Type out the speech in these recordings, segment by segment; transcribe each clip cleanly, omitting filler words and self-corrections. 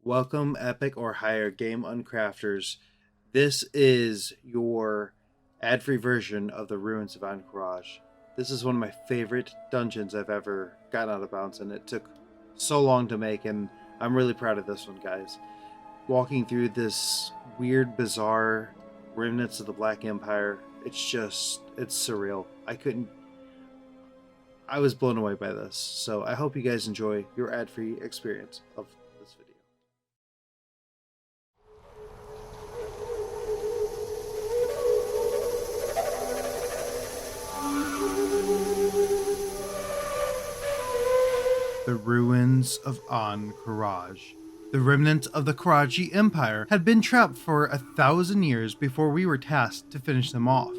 Welcome, Epic or higher game uncrafters. This is your ad-free version of the Ruins of Ahn'Qiraj. This is one of my favorite dungeons I've ever gotten out of bounds, and it took so long to make, and I'm really proud of this one, guys. Walking through this weird, bizarre remnants of the Black Empire, it's surreal. I was blown away by this, so I hope you guys enjoy your ad-free experience of this video. The ruins of Ahn'Qiraj. The remnants of the Qiraji Empire had been trapped for 1,000 years before we were tasked to finish them off.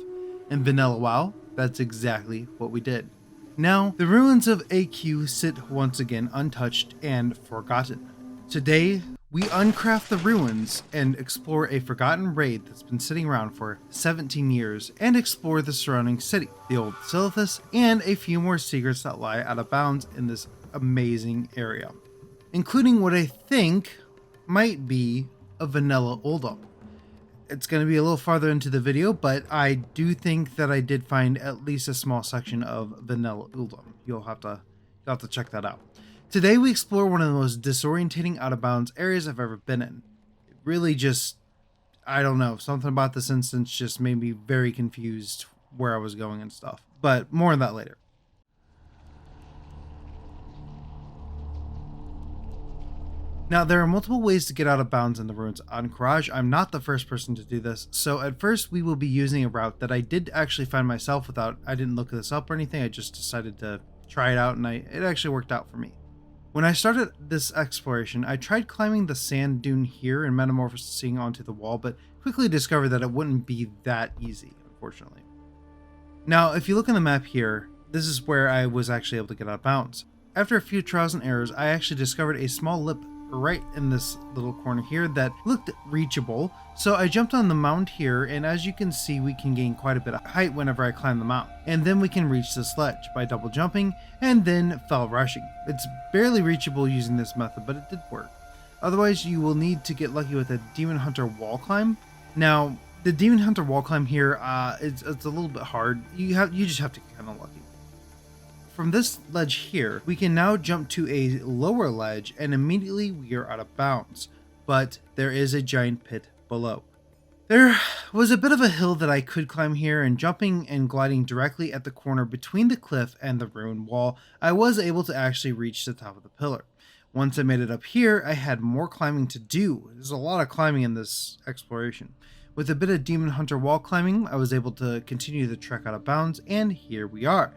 In Vanilla WoW, that's exactly what we did. Now, the ruins of AQ sit once again untouched and forgotten. Today, we uncraft the ruins and explore a forgotten raid that's been sitting around for 17 years and explore the surrounding city, the old Silithus, and a few more secrets that lie out of bounds in this amazing area, including what I think might be a vanilla Uldum. It's going to be a little farther into the video, but I do think that I did find at least a small section of vanilla Uldum. You'll have to check that out. Today we explore one of the most disorientating out of bounds areas I've ever been in. It really just, I don't know, something about this instance just made me very confused where I was going and stuff, but more on that later. Now, there are multiple ways to get out of bounds in the ruins of Ahn'Qiraj. I'm not the first person to do this, so at first we will be using a route that I did actually find myself I didn't look this up or anything, I just decided to try it out and it actually worked out for me. When I started this exploration, I tried climbing the sand dune here and metamorphosing onto the wall, but quickly discovered that it wouldn't be that easy, unfortunately. Now, if you look on the map here, this is where I was actually able to get out of bounds. After a few trials and errors, I actually discovered a small lip right in this little corner here that looked reachable, so I jumped on the mound here, and as you can see, we can gain quite a bit of height whenever I climb the mound, and then we can reach this ledge by double jumping and then fell rushing. It's barely reachable using this method, but it did work. Otherwise, you will need to get lucky with a Demon Hunter wall climb. Now, the Demon Hunter wall climb here, it's a little bit hard. You just have to get kind of lucky. From this ledge here, we can now jump to a lower ledge and immediately we are out of bounds, but there is a giant pit below. There was a bit of a hill that I could climb here, and jumping and gliding directly at the corner between the cliff and the ruined wall, I was able to actually reach the top of the pillar. Once I made it up here, I had more climbing to do. There's a lot of climbing in this exploration. With a bit of Demon Hunter wall climbing, I was able to continue the trek out of bounds, and here we are.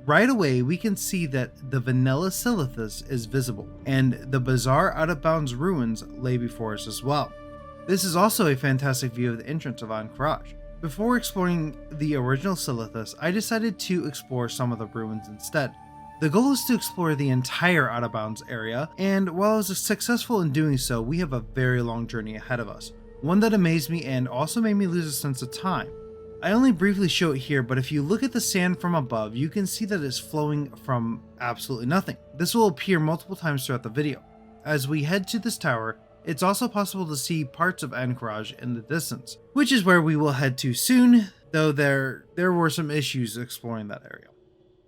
Right away, we can see that the vanilla Silithus is visible, and the bizarre out-of-bounds ruins lay before us as well. This is also a fantastic view of the entrance of Ahn'Qiraj. Before exploring the original Silithus, I decided to explore some of the ruins instead. The goal is to explore the entire out-of-bounds area, and while I was successful in doing so, we have a very long journey ahead of us, one that amazed me and also made me lose a sense of time. I only briefly show it here, but if you look at the sand from above, you can see that it's flowing from absolutely nothing. This will appear multiple times throughout the video. As we head to this tower, it's also possible to see parts of Ahn'Qiraj in the distance, which is where we will head to soon, though there were some issues exploring that area.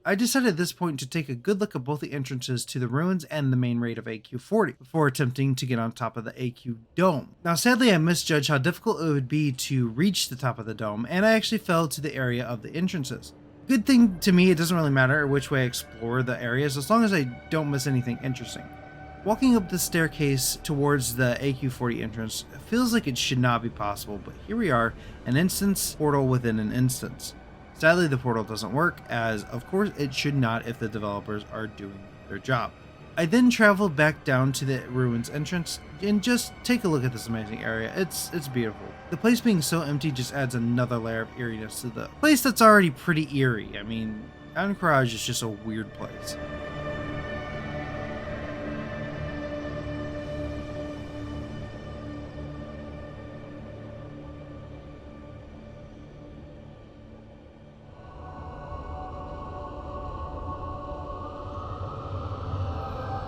I decided at this point to take a good look at both the entrances to the ruins and the main raid of AQ40 before attempting to get on top of the AQ dome. Now sadly I misjudged how difficult it would be to reach the top of the dome, and I actually fell to the area of the entrances. Good thing to me, it doesn't really matter which way I explore the areas as long as I don't miss anything interesting. Walking up the staircase towards the AQ40 entrance feels like it should not be possible, but here we are, an instance portal within an instance. Sadly, the portal doesn't work, as of course it should not if the developers are doing their job. I then traveled back down to the ruins entrance and just take a look at this amazing area. It's beautiful. The place being so empty just adds another layer of eeriness to the place that's already pretty eerie. I mean, Ahn'Qiraj is just a weird place.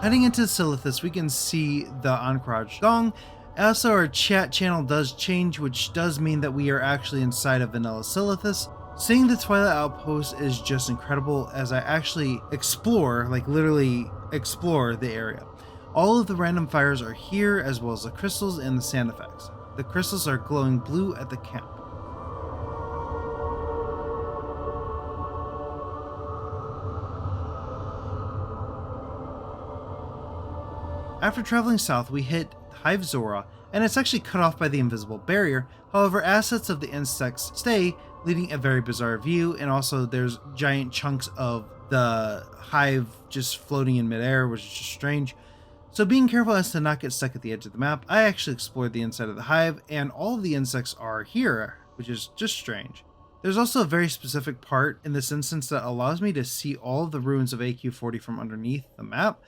Heading into Silithus, we can see the Ahn'Qiraj gong. Also, our chat channel does change, which does mean that we are actually inside of Vanilla Silithus. Seeing the Twilight Outpost is just incredible as I actually explore, like literally explore the area. All of the random fires are here, as well as the crystals and the sand effects. The crystals are glowing blue at the camp. After traveling south, we hit Hive Zora, and it's actually cut off by the invisible barrier. However, assets of the insects stay, leaving a very bizarre view, and also there's giant chunks of the hive just floating in midair, which is just strange. So being careful as to not get stuck at the edge of the map, I actually explored the inside of the hive, and all of the insects are here, which is just strange. There's also a very specific part in this instance that allows me to see all of the ruins of AQ40 from underneath the map.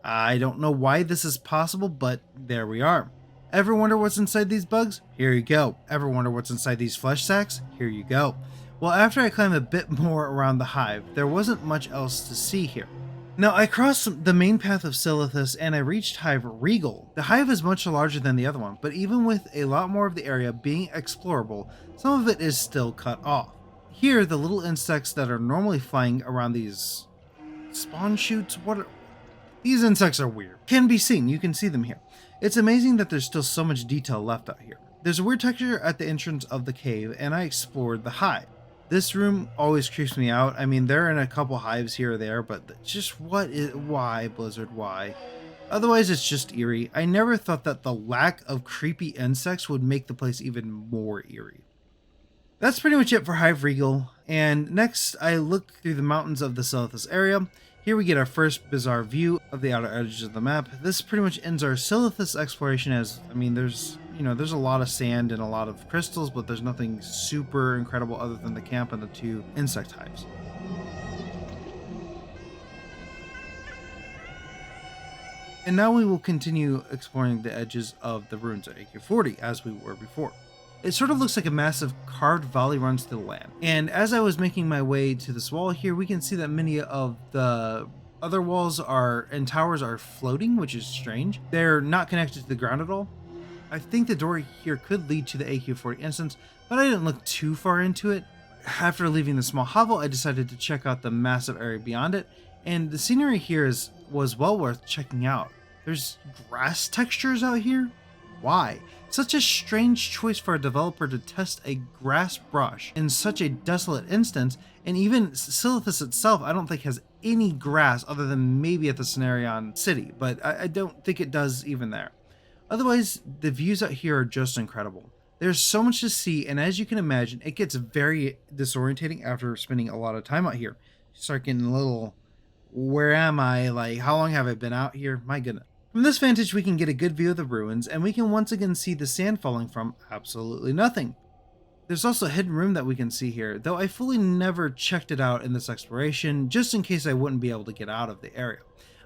I don't know why this is possible, but there we are. Ever wonder what's inside these bugs? Here you go. Ever wonder what's inside these flesh sacks? Here you go. Well, after I climbed a bit more around the hive, there wasn't much else to see here. Now, I crossed the main path of Silithus and I reached Hive Regal. The hive is much larger than the other one, but even with a lot more of the area being explorable, some of it is still cut off. Here, the little insects that are normally flying around these spawn chutes, these insects are weird. Can be seen, you can see them here. It's amazing that there's still so much detail left out here. There's a weird texture at the entrance of the cave, and I explored the hive. This room always creeps me out. I mean, there are in a couple hives here or there, but just why, Blizzard, why? Otherwise, it's just eerie. I never thought that the lack of creepy insects would make the place even more eerie. That's pretty much it for Hive Regal, and next I look through the mountains of the Silithus area. Here we get our first bizarre view of the outer edges of the map. This pretty much ends our Silithus exploration as, I mean, there's a lot of sand and a lot of crystals, but there's nothing super incredible other than the camp and the two insect hives. And now we will continue exploring the edges of the ruins of AQ40 as we were before. It sort of looks like a massive carved valley runs through the land. And as I was making my way to this wall here, we can see that many of the other walls and towers are floating, which is strange. They're not connected to the ground at all. I think the door here could lead to the AQ40 instance, but I didn't look too far into it. After leaving the small hovel, I decided to check out the massive area beyond it, and the scenery here was well worth checking out. There's grass textures out here? Why? Such a strange choice for a developer to test a grass brush in such a desolate instance, and even Silithus itself I don't think has any grass other than maybe at the Cenarion City, but I don't think it does even there. Otherwise, the views out here are just incredible. There's so much to see, and as you can imagine, it gets very disorientating after spending a lot of time out here. You start getting a little, where am I? Like, how long have I been out here? My goodness. From this vantage, we can get a good view of the ruins, and we can once again see the sand falling from absolutely nothing. There's also a hidden room that we can see here, though I fully never checked it out in this exploration, just in case I wouldn't be able to get out of the area.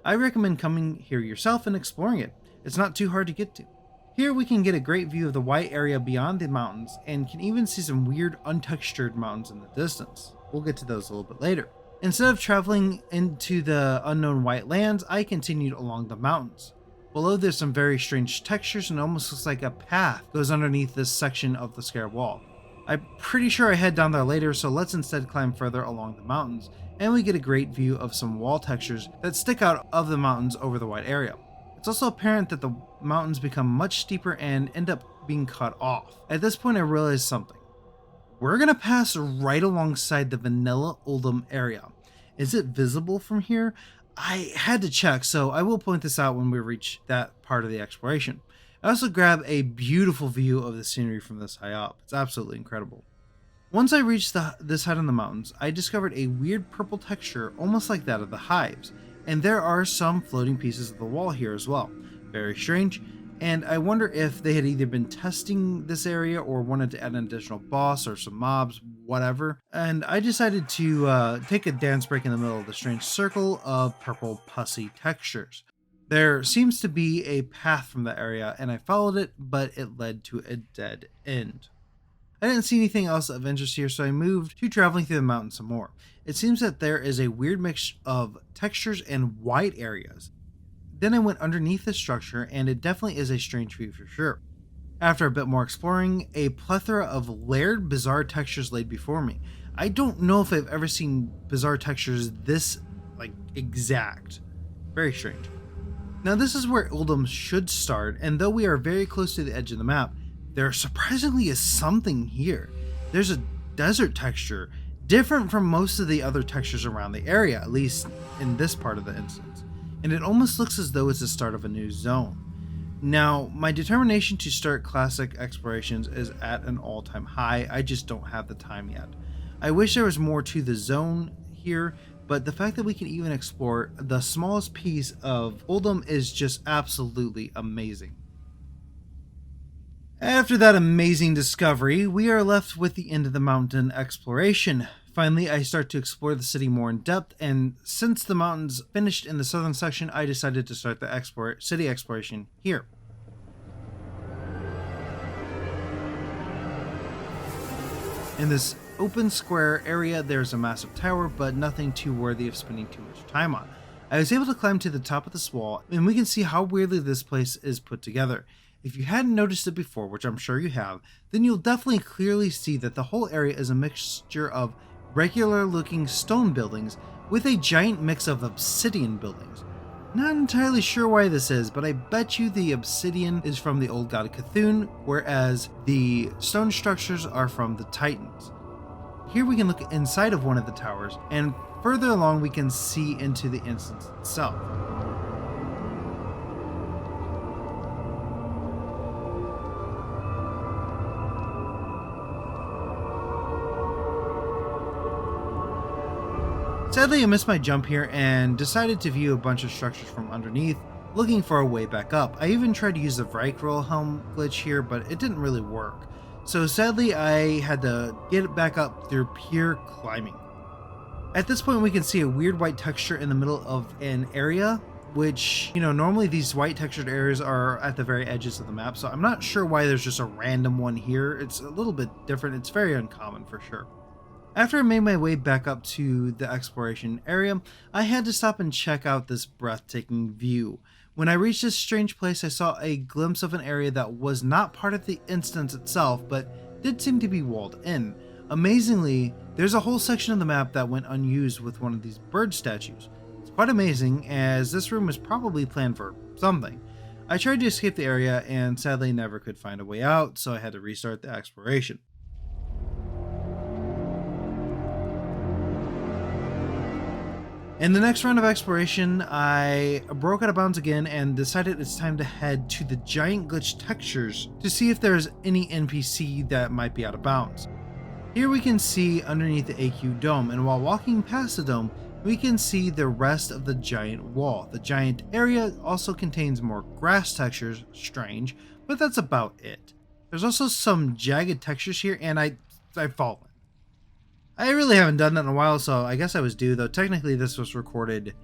I recommend coming here yourself and exploring it. It's not too hard to get to. Here we can get a great view of the white area beyond the mountains, and can even see some weird untextured mountains in the distance. We'll get to those a little bit later. Instead of traveling into the unknown white lands, I continued along the mountains. Below there's some very strange textures and it almost looks like a path goes underneath this section of the scarab wall. I'm pretty sure I head down there later, so let's instead climb further along the mountains, and we get a great view of some wall textures that stick out of the mountains over the white area. It's also apparent that the mountains become much steeper and end up being cut off. At this point I realized something. We're gonna pass right alongside the Vanilla Oldham area. Is it visible from here? I had to check, so I will point this out when we reach that part of the exploration. I also grab a beautiful view of the scenery from this high up. It's absolutely incredible. Once I reached this height on the mountains, I discovered a weird purple texture almost like that of the hives, and there are some floating pieces of the wall here as well. Very strange, and I wonder if they had either been testing this area or wanted to add an additional boss or some mobs, whatever. And I decided to take a dance break in the middle of the strange circle of purple pussy textures. There seems to be a path from the area, and I followed it, but it led to a dead end. I didn't see anything else of interest here, so I moved to traveling through the mountains some more. It seems that there is a weird mix of textures and white areas. Then I went underneath the structure, and it definitely is a strange view for sure. After a bit more exploring, a plethora of layered, bizarre textures laid before me. I don't know if I've ever seen bizarre textures this, exact. Very strange. Now this is where Uldum should start, and though we are very close to the edge of the map, there surprisingly is something here. There's a desert texture, different from most of the other textures around the area, at least in this part of the instance, and it almost looks as though it's the start of a new zone. Now, my determination to start classic explorations is at an all-time high. I just don't have the time yet. I wish there was more to the zone here, but the fact that we can even explore the smallest piece of Uldum is just absolutely amazing. After that amazing discovery, we are left with the end of the mountain exploration. Finally, I start to explore the city more in depth, and since the mountains finished in the southern section, I decided to start the city exploration here. In this open square area, there's a massive tower, but nothing too worthy of spending too much time on. I was able to climb to the top of this wall, and we can see how weirdly this place is put together. If you hadn't noticed it before, which I'm sure you have, then you'll definitely clearly see that the whole area is a mixture of regular looking stone buildings with a giant mix of obsidian buildings. Not entirely sure why this is, but I bet you the obsidian is from the old god Cthulhu, whereas the stone structures are from the Titans. Here we can look inside of one of the towers, and further along we can see into the instance itself. Sadly, I missed my jump here and decided to view a bunch of structures from underneath, looking for a way back up. I even tried to use the Vicryl helm glitch here, but it didn't really work. So sadly, I had to get it back up through pure climbing. At this point, we can see a weird white texture in the middle of an area, which, normally these white textured areas are at the very edges of the map, so I'm not sure why there's just a random one here. It's a little bit different. It's very uncommon for sure. After I made my way back up to the exploration area, I had to stop and check out this breathtaking view. When I reached this strange place, I saw a glimpse of an area that was not part of the instance itself, but did seem to be walled in. Amazingly, there's a whole section of the map that went unused with one of these bird statues. It's quite amazing, as this room was probably planned for something. I tried to escape the area and sadly never could find a way out, so I had to restart the exploration. In the next round of exploration, I broke out of bounds again and decided it's time to head to the giant glitch textures to see if there's any NPC that might be out of bounds. Here we can see underneath the AQ dome, and while walking past the dome, we can see the rest of the giant wall. The giant area also contains more grass textures, strange, but that's about it. There's also some jagged textures here, and I've fallen. I really haven't done that in a while, so I guess I was due, though technically this was recorded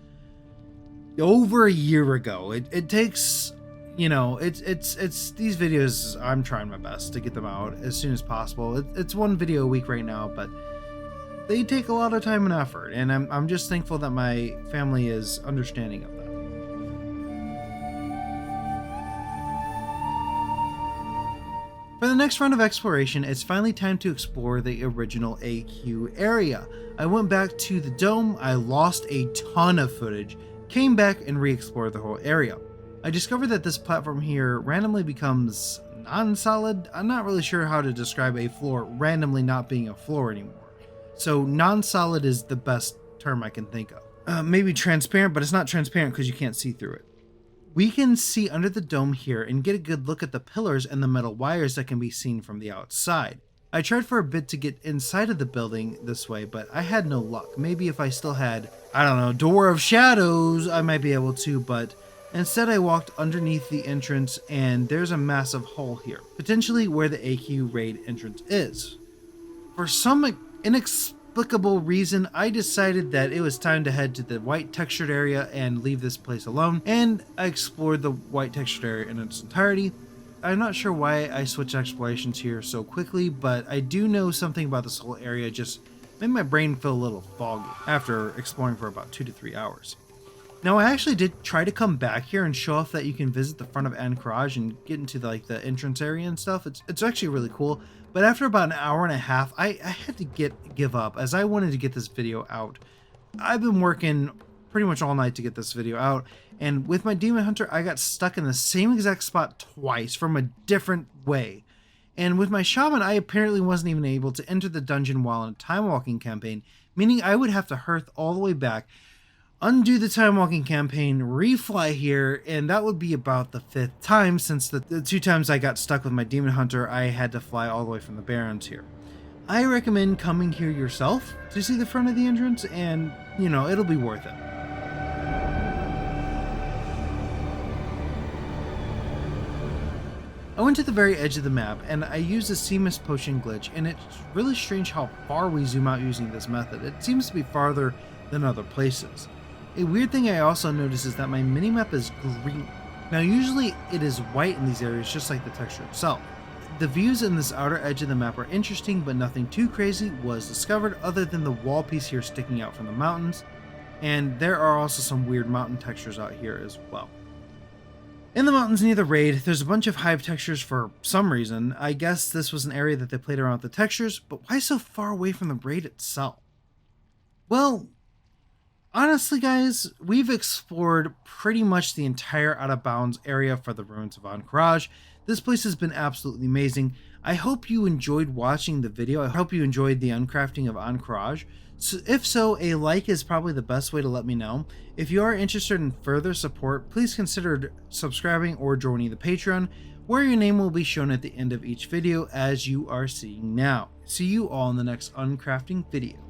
over a year ago. It takes, it's these videos, I'm trying my best to get them out as soon as possible. It's one video a week right now, but they take a lot of time and effort, and I'm just thankful that my family is understanding of that. For the next round of exploration, it's finally time to explore the original AQ area. I went back to the dome, I lost a ton of footage, came back and re-explored the whole area. I discovered that this platform here randomly becomes non-solid. I'm not really sure how to describe a floor randomly not being a floor anymore. So non-solid is the best term I can think of. Maybe transparent, but it's not transparent because you can't see through it. We can see under the dome here and get a good look at the pillars and the metal wires that can be seen from the outside. I tried for a bit to get inside of the building this way, but I had no luck. Maybe if I still had, Door of Shadows, I might be able to, but instead I walked underneath the entrance and there's a massive hole here, potentially where the AQ raid entrance is. For some inexplicable reason, I decided that it was time to head to the white textured area and leave this place alone, and I explored the white textured area in its entirety. I'm not sure why I switched explorations here so quickly, but I do know something about this whole area just made my brain feel a little foggy after exploring for about 2 to 3 hours. Now, I actually did try to come back here and show off that you can visit the front of Ahn'Qiraj and get into the entrance area and stuff. It's actually really cool. But after about an hour and a half, I had to give up as I wanted to get this video out. I've been working pretty much all night to get this video out, and with my Demon Hunter, I got stuck in the same exact spot twice from a different way. And with my Shaman, I apparently wasn't even able to enter the dungeon while in a time walking campaign, meaning I would have to hearth all the way back, undo the time walking campaign, refly here, and that would be about the 5th time, since the 2 times I got stuck with my Demon Hunter, I had to fly all the way from the Barrens here. I recommend coming here yourself to see the front of the entrance, and, you know, it'll be worth it. I went to the very edge of the map, and I used a Sea Mist Potion glitch, and it's really strange how far we zoom out using this method. It seems to be farther than other places. A weird thing I also noticed is that my minimap is green. Now usually it is white in these areas, just like the texture itself. The views in this outer edge of the map are interesting, but nothing too crazy was discovered other than the wall piece here sticking out from the mountains, and there are also some weird mountain textures out here as well. In the mountains near the raid, there's a bunch of hive textures for some reason. I guess this was an area that they played around with the textures, but why so far away from the raid itself? Well, honestly, guys, we've explored pretty much the entire Out of Bounds area for the ruins of Ahn'Qiraj. This place has been absolutely amazing. I hope you enjoyed watching the video. I hope you enjoyed the uncrafting of Ahn'Qiraj. So if so, a like is probably the best way to let me know. If you are interested in further support, please consider subscribing or joining the Patreon, where your name will be shown at the end of each video as you are seeing now. See you all in the next uncrafting video.